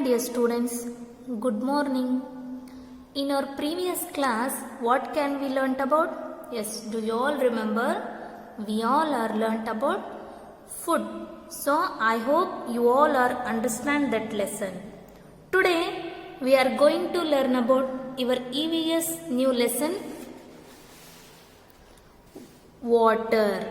dear students, good morning. In our previous class, what can we learnt about? Yes, do you all remember? We all are learnt about food. So, I hope you all are understand that lesson. Today, we are going to learn about your EVS new lesson, water.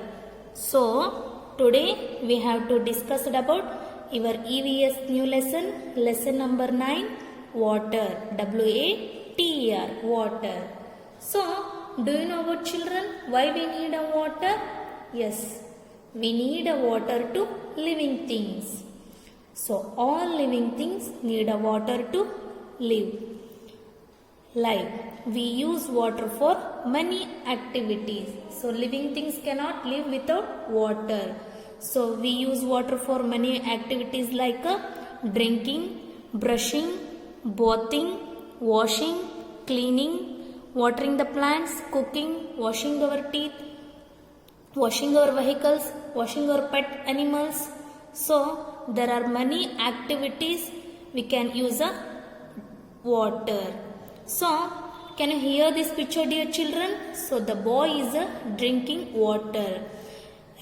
So, today we have to discuss about your EVS new lesson, lesson number 9, water, W-A-T-E-R, water. So, do you know about children, why we need a water? Yes, we need a water to living things. So, all living things need a water to live. Life. We use water for many activities. So, living things cannot live without water. So, we use water for many activities like drinking, brushing, bathing, washing, cleaning, watering the plants, cooking, washing our teeth, washing our vehicles, washing our pet animals. So, there are many activities we can use water. So, can you hear this picture, dear children? So, the boy is drinking water.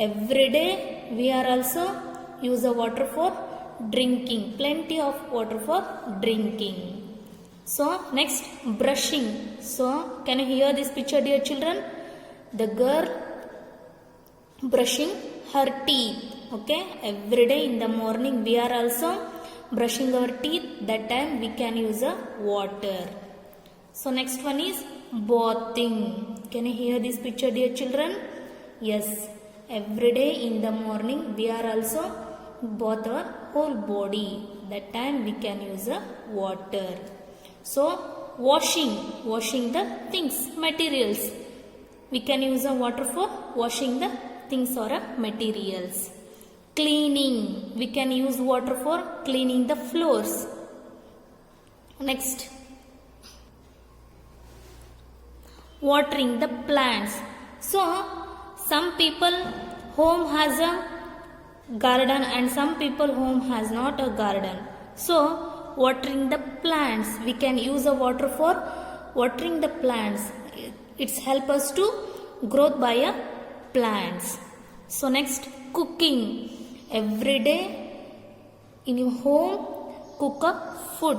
Every day we are also use the water for drinking. Plenty of water for drinking. So, next brushing. So, can you hear this picture, dear children? The girl brushing her teeth. Okay, every day in the morning we are also brushing our teeth. That time we can use water. So, next one is bathing. Can you hear this picture, dear children? Yes, every day in the morning we are also bath our whole body. That time we can use water. So, washing the things, materials. We can use water for washing the things or materials. Cleaning. We can use water for cleaning the floors. Next. Watering the plants. So, some people home has a garden and some people home has not a garden. So, watering the plants. We can use the water for watering the plants. It's help us to growth by plants. So, next cooking. Every day in your home cook food.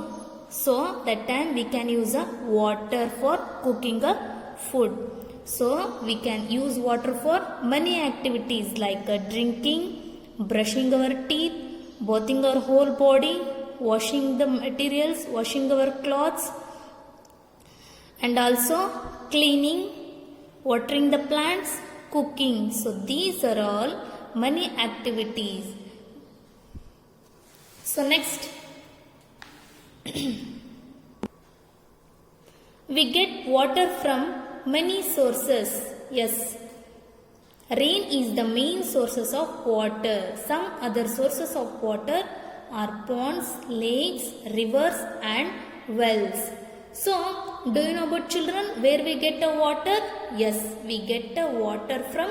So, that time we can use water for cooking food. So, we can use water for many activities like drinking, brushing our teeth, bathing our whole body, washing the materials, washing our clothes, and also cleaning, watering the plants, cooking. So, these are all many activities. So, next we get water from many sources. Yes, rain is the main sources of water. Some other sources of water are ponds, lakes, rivers and wells. So, do you know about children where we get the water? Yes, we get the water from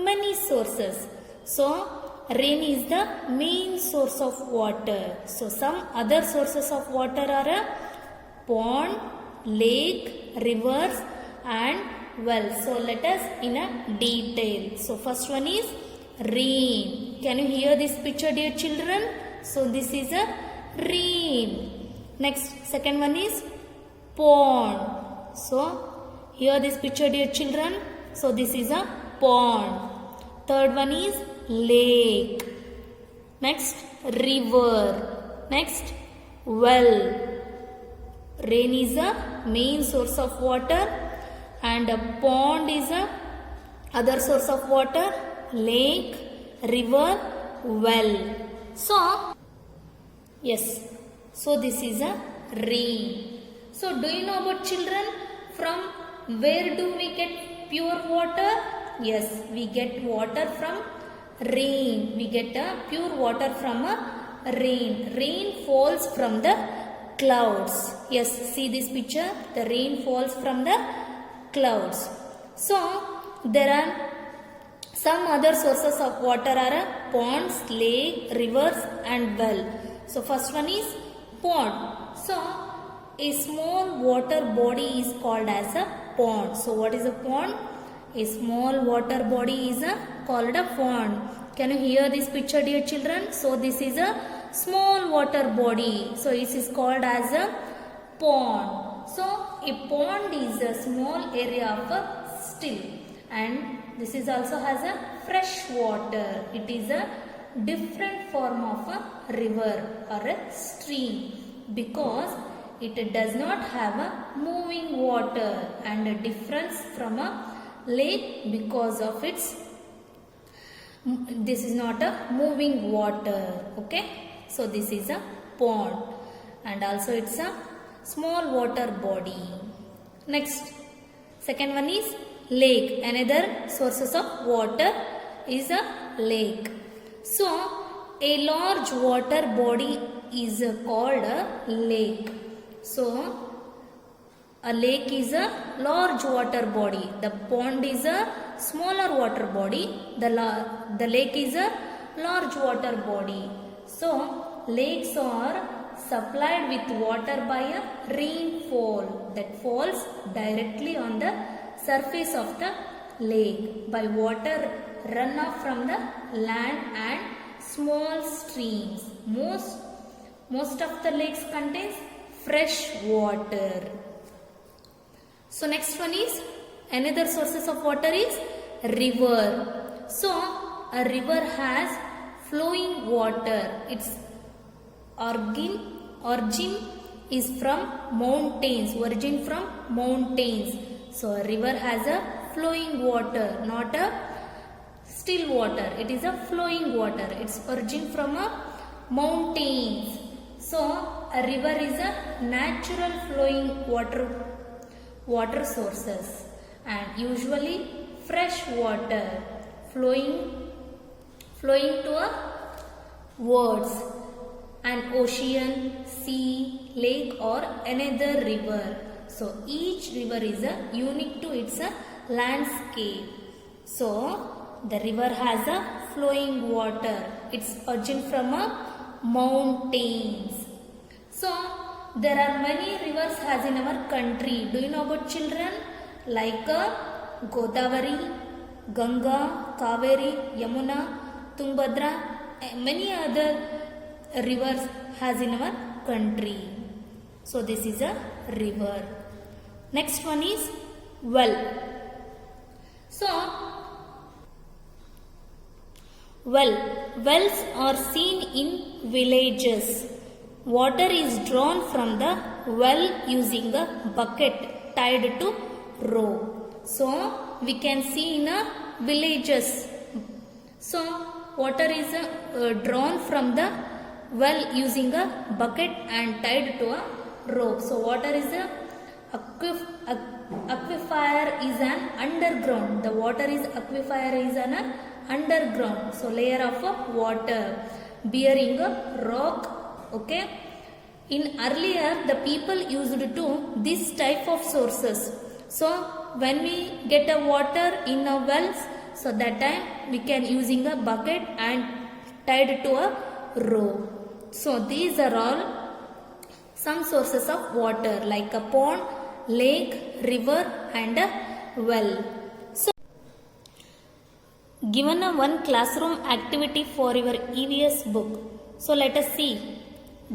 many sources. So, rain is the main source of water. So, some other sources of water are a pond, lake, rivers and wells. So, let us in a detail. So, first one is rain. Can you hear this picture, dear children? So, this is a rain. Next, second one is pond. So, hear this picture, dear children. So, this is a pond. Third one is lake. Next, river. Next, well. Rain is a main source of water and a pond is a other source of water, lake, river, well. So, yes, so this is a rain. So, do you know about children from where do we get pure water? Yes, we get water from rain. We get a pure water from a rain. Rain falls from the clouds. Yes, see this picture. The rain falls from the clouds. So, there are some other sources of water are ponds, lake, rivers and well. So, first one is Pond. So a small water body is called as a pond. So what is a pond? A small water body is called a pond. Can you hear this picture, dear children? So this is a small water body. So it is called as a pond. So a pond is a small area of a still, and this is also has a fresh water. It is a different form of a river or a stream because it does not have a moving water, and a difference from a lake because of its this is not a moving water. Okay, so this is a pond, and also it's a small water body. Next, second one is lake. Another sources of water is a lake. So a large water body is called a lake. So a lake is a large water body. The pond is a smaller water body. The lake is a large water body. So lakes are supplied with water by a rainfall that falls directly on the surface of the lake by water runoff from the land and small streams. Most of the lakes contains fresh water. So next one is another sources of water is river. So a river has flowing water. Its origin is from mountains. So a river has a flowing water, not a still water. It is a flowing water. Its origin from a mountains. So a river is a natural flowing water sources, and usually fresh water flowing to a words, an ocean, sea, lake or another river. So each river is unique to its landscape. So the river has a flowing water. Its origin from a mountains. So there are many rivers as in our country. Do you know about children? Like Godavari, Ganga, Kaveri, Yamuna, Tungabhadra, many other rivers has in our country. So this is a river. Next one is well. So wells are seen in villages. Water is drawn from the well using a bucket tied to rope. So we can see in villages. So water is drawn from the well using a bucket and tied to a rope. So water is a aquifer is an underground. The water is aquifer is an underground. So layer of water bearing a rock. Okay. In earlier the people used to this type of sources. So when we get a water in a wells, so that time we can using a bucket and tied to a rope. So these are all some sources of water like a pond, lake, river and a well. So given a one classroom activity for your EVS book. So let us see.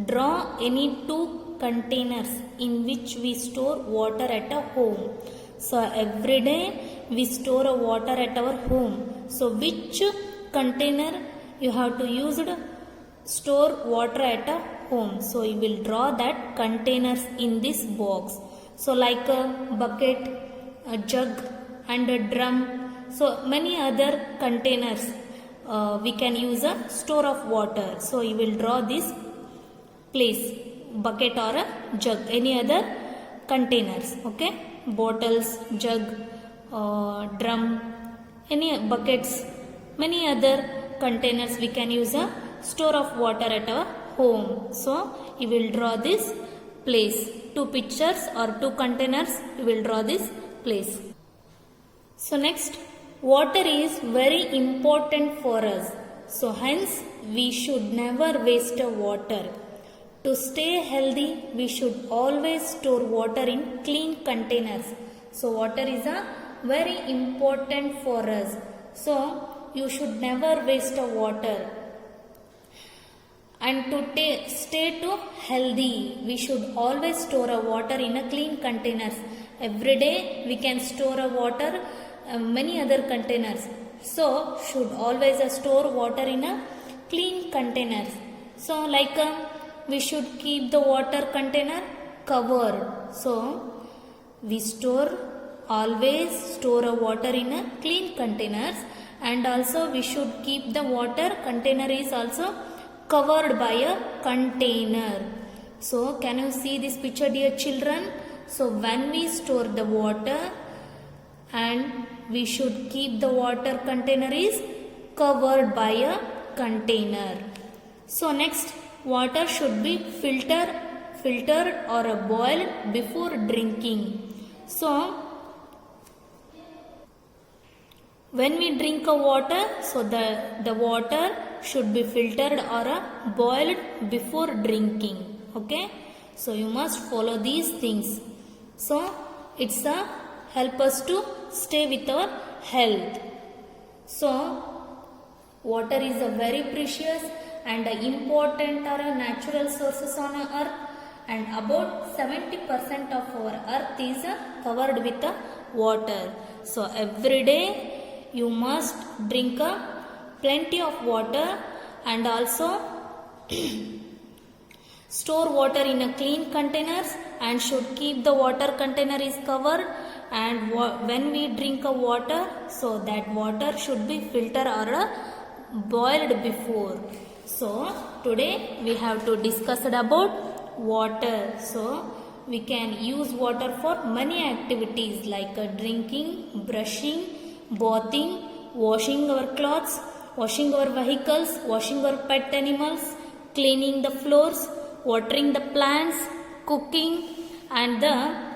Draw any two containers in which we store water at a home. So every day we store a water at our home. So which container you have to use to store water at a home? So you will draw that containers in this box. So like a bucket, a jug and a drum. So many other containers we can use a store of water. So you will draw this place, bucket or a jug, any other containers. Okay, bottles, jug, drum, any buckets, many other containers we can use a store of water at our home. So you will draw this place, two pictures or two containers, you will draw this place. So next, water is very important for us. So hence we should never waste water. To stay healthy, we should always store water in clean containers. So water is a very important for us. So you should never waste a water. And to stay to healthy, we should always store a water in a clean containers. Every day we can store a water, many other containers. So should always store water in a clean containers. So like we should keep the water container covered. So we always store a water in a clean containers, and also we should keep the water container is also covered by a container. So can you see this picture, dear children? So when we store the water, and we should keep the water container is covered by a container. So next, water should be filtered or boiled before drinking. So when we drink a water, so the water should be filtered or boiled before drinking. Okay, so you must follow these things. So it's help us to stay with our health. So water is a very precious and important or a natural sources on earth, and about 70% of our earth is covered with water. So every day you must drink plenty of water, and also store water in a clean containers, and should keep the water container is covered. And when we drink a water, so that water should be filtered or boiled before. So today we have to discuss about water. So we can use water for many activities like drinking, brushing, bathing, washing our clothes, washing our vehicles, washing our pet animals, cleaning the floors, watering the plants, cooking, and the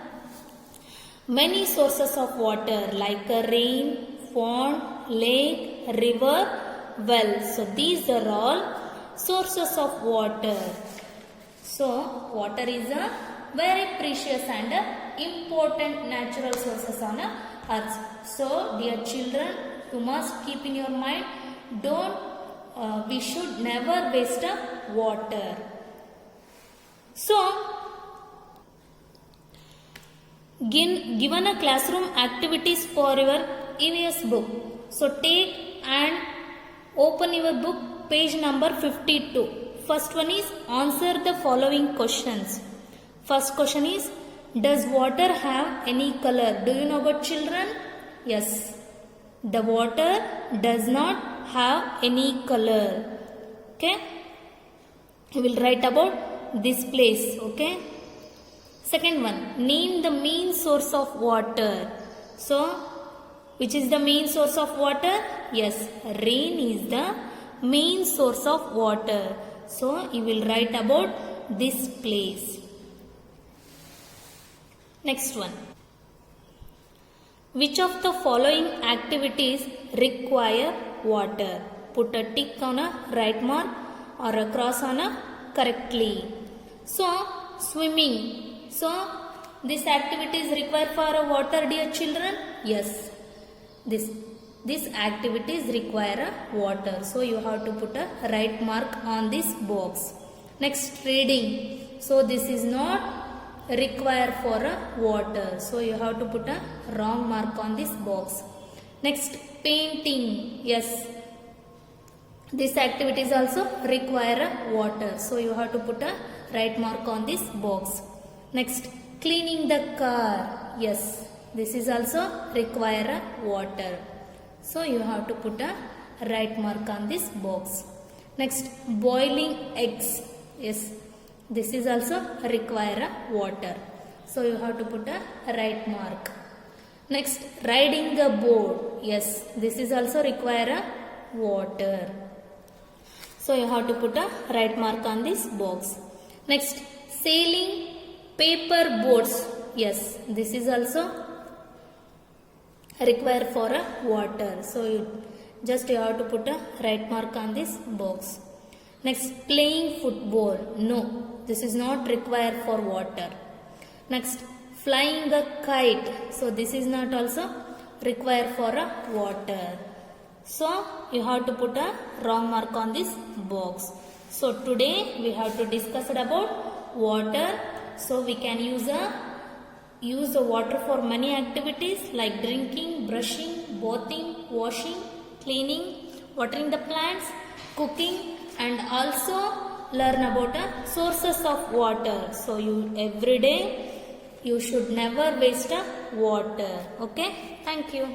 many sources of water like a rain, pond, lake, river, well. So these are all sources of water. So water is a very precious and important natural sources on earth. So dear children, you must keep in your mind, we should never waste water. So given a classroom activities for your EVS book. So take and open your book, page number 52. First one is answer the following questions. First question is, does water have any color? Do you know about children? Yes. The water does not have any color. Okay. You will write about this place. Okay. Second one, name the main source of water. So, which is the main source of water? Yes, rain is the main source of water. So, you will write about this place. Next one. Which of the following activities require water? Put a tick on a right mark or a cross on a correctly. So, swimming. So, this activity is required for water, dear children? Yes. This activities require water. So, you have to put a right mark on this box. Next, reading. So, this is not required for water. So, you have to put a wrong mark on this box. Next, painting. Yes. This activity is also require water. So, you have to put a right mark on this box. Next, cleaning the car. Yes, this is also require water. So, you have to put a right mark on this box. Next, boiling eggs. Yes, this is also require water. So, you have to put a right mark. Next, riding a boat. Yes, this is also require water. So, you have to put a right mark on this box. Next, sailing paper boats. Yes, this is also required for water. So, you have to put a right mark on this box. Next, playing football. No, this is not required for water. Next, flying a kite. So this is not also required for a water. So you have to put a wrong mark on this box. So today we have to discuss about water. So we can use the water for many activities like drinking, brushing, bathing, washing, cleaning, watering the plants, cooking, and also learn about the sources of water. So you every day you should never waste water. Okay, thank you.